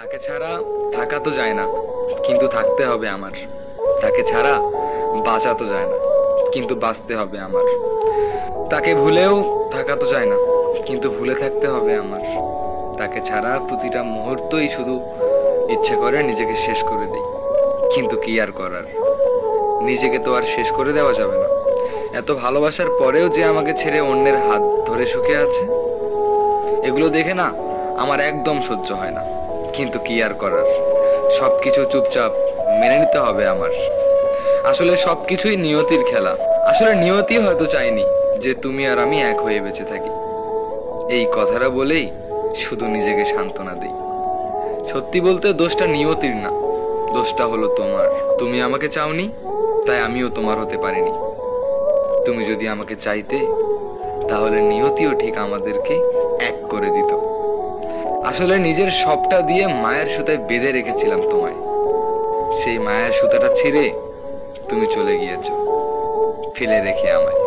তাকে ছাড়া থাকা তো যায় না, কিন্তু থাকতে হবে আমার। তাকে ছাড়া বাঁচা তো যায় না, কিন্তু বাঁচতে হবে আমার। তাকে ভুলেও থাকা তো যায় না, কিন্তু ভুলে থাকতে হবে আমার। তাকে ছাড়া প্রতিটা মুহূর্তই শুধু ইচ্ছে করে নিজেকে শেষ করে দেই, কিন্তু কি আর করার। নিজেকে তো আর শেষ করে দেওয়া যাবে না। এত ভালোবাসার পরেও যে আমাকে ছেড়ে অন্যের হাত ধরে সুখে আছে, এগুলো দেখে না আমার একদম সহ্য হয় না। কিন্তু কি আর করার, সবকিছু চুপচাপ মেনে নিতে হবে আমার। আসলে সবকিছুই নিয়তির খেলা। আসলে নিয়তি হয়তো চাইনি যে তুমি আর আমি এক হয়ে বেঁচে থাকি। এই কথাটা বলেই শুধু নিজেকে সান্ত্বনা দিই। সত্যি বলতে দোষটা নিয়তির না, দোষটা হলো তোমার। তুমি আমাকে চাওনি, তাই আমিও তোমার হতে পারিনি। তুমি যদি আমাকে চাইতে, তাহলে নিয়তিও ঠিক আমাদেরকে এক করে দিত। আসলে নিজের সবটা দিয়ে মায়ের সুতায় বেঁধে রেখেছিলাম তোমায়। সেই মায়ের সুতাটা ছিঁড়ে তুমি চলে গিয়েছো, ফেলে রেখে আমায়।